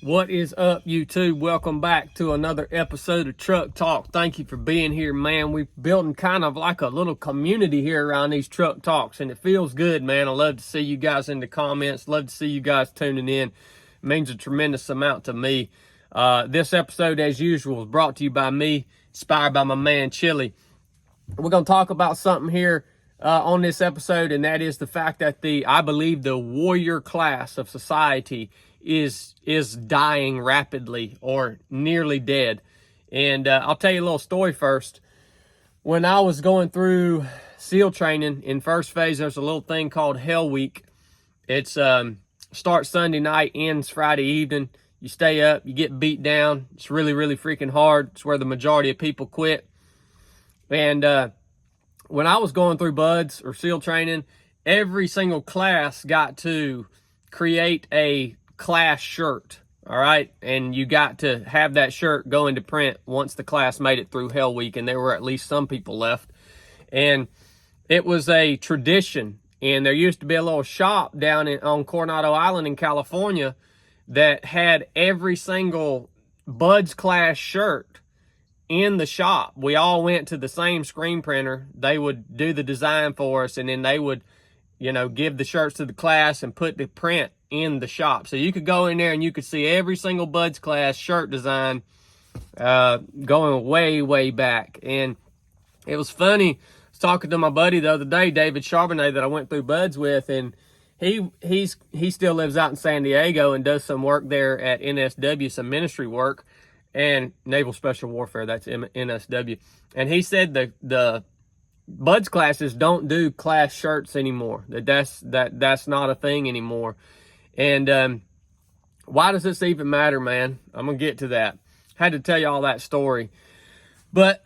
What is up, YouTube? Welcome back to another episode of Truck Talk. Thank you for being here, man. We're building kind of like a little community here around these Truck Talks, and it feels good, man. I love to see you guys in the comments. Love to see you guys tuning in. It means a tremendous amount to me. This episode, as usual, is brought to you by me, inspired by my man, Chili. We're going to talk about something here on this episode, and that is the fact that I believe the warrior class of society is dying rapidly or nearly dead. And I'll tell you a little story first. When I was going through SEAL training in first phase, there's a little thing called Hell Week. It's starts Sunday night, ends Friday evening. You stay up, you get beat down. It's really, really freaking hard. It's where the majority of people quit. And when I was going through BUD/S or SEAL training, every single class got to create a class shirt, all right? And you got to have that shirt go into print once the class made it through Hell Week, and there were at least some people left. And it was a tradition, and there used to be a little shop down on Coronado Island in California that had every single BUD/S class shirt in the shop. We all went to the same screen printer. They would do the design for us, and then they would, give the shirts to the class and put the print in the shop. So you could go in there and you could see every single BUD/S class shirt design going way, way back. And it was funny. I was talking to my buddy the other day, David Charbonnet, that I went through BUD/S with, and he still lives out in San Diego and does some work there at NSW, some ministry work, and Naval Special Warfare, that's NSW. And he said the BUD/S classes don't do class shirts anymore. That's not a thing anymore. And why does this even matter, man? I'm going to get to that. Had to tell you all that story. But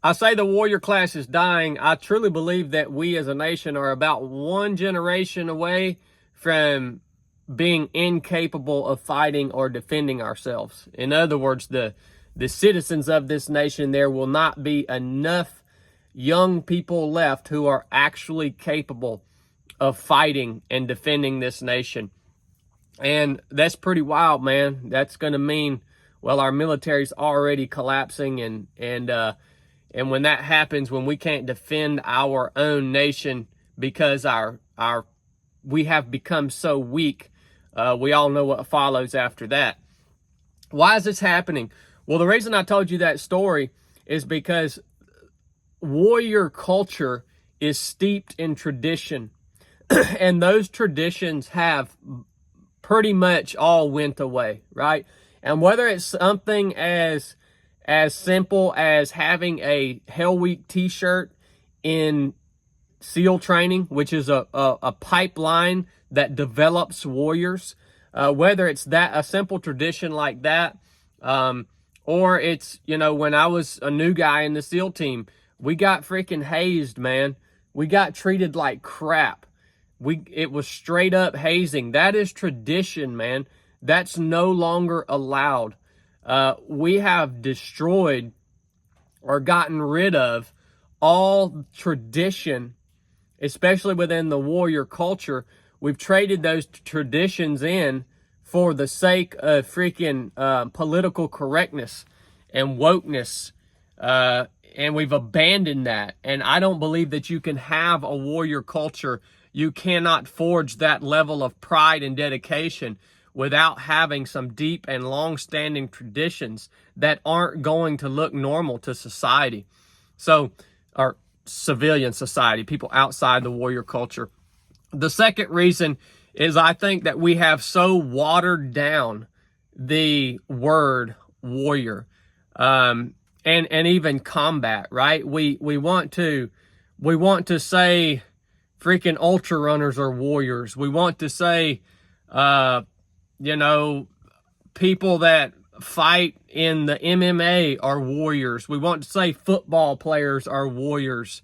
I say the warrior class is dying. I truly believe that we as a nation are about one generation away from being incapable of fighting or defending ourselves. In other words, the citizens of this nation, there will not be enough young people left who are actually capable of fighting and defending this nation. And that's pretty wild, man. That's going to mean, well, our military's already collapsing, and when that happens, when we can't defend our own nation because we have become so weak, we all know what follows after that. Why is this happening? Well, the reason I told you that story is because warrior culture is steeped in tradition, and those traditions have pretty much all went away, right? And whether it's something as simple as having a Hell Week t-shirt in SEAL training, which is a pipeline that develops warriors, whether it's a simple tradition like that, or it's, when I was a new guy in the SEAL team, we got freaking hazed, man. We got treated like crap. It was straight up hazing. That is tradition, man. That's no longer allowed. We have destroyed or gotten rid of all tradition, especially within the warrior culture. We've traded those traditions in for the sake of freaking political correctness and wokeness, and we've abandoned that. And I don't believe that you can have a warrior culture. You cannot forge that level of pride and dedication without having some deep and long-standing traditions that aren't going to look normal to society. So, or civilian society, people outside the warrior culture. The second reason is I think that we have so watered down the word warrior, and even combat, right? We want to say freaking ultra runners are warriors. We want to say, people that fight in the MMA are warriors. We want to say football players are warriors.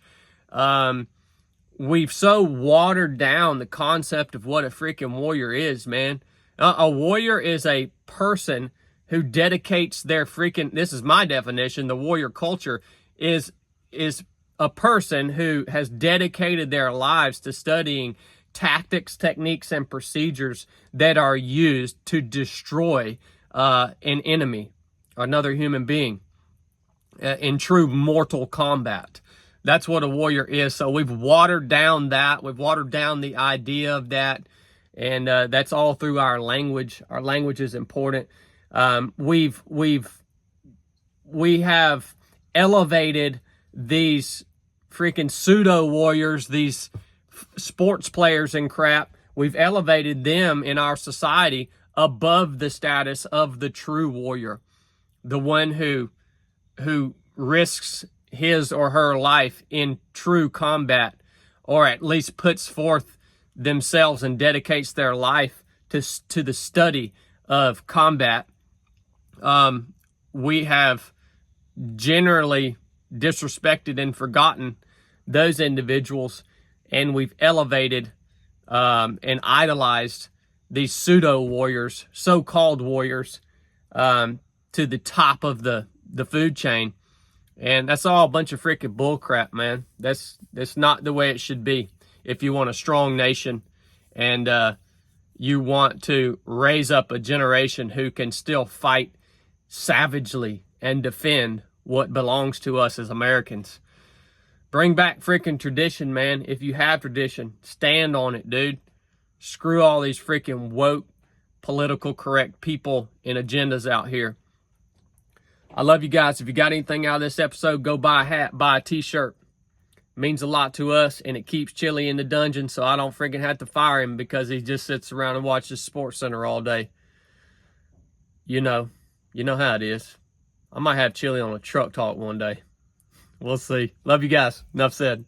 We've so watered down the concept of what a freaking warrior is, man. A warrior is a person who dedicates their freaking, this is my definition, the warrior culture is a person who has dedicated their lives to studying tactics, techniques, and procedures that are used to destroy an enemy, another human being, in true mortal combat. That's what a warrior is. So we've watered down that. We've watered down the idea of that. And that's all through our language. Our language is important. We have elevated these freaking pseudo warriors, these sports players and crap. We've elevated them in our society above the status of the true warrior, the one who risks his or her life in true combat, or at least puts forth themselves and dedicates their life to the study of combat. We have generally disrespected and forgotten those individuals, and we've elevated and idolized these pseudo warriors, so-called warriors, to the top of the food chain. And that's all a bunch of freaking bullcrap, man. That's not the way it should be. If you want a strong nation and you want to raise up a generation who can still fight savagely and defend what belongs to us as Americans. Bring back freaking tradition, man. If you have tradition, stand on it, dude. Screw all these freaking woke, political correct people and agendas out here. I love you guys. If you got anything out of this episode, go buy a hat, buy a t-shirt. It means a lot to us, and it keeps Chili in the dungeon so I don't freaking have to fire him because he just sits around and watches Sports Center all day. You know how it is. I might have Chili on a truck talk one day. We'll see. Love you guys. Enough said.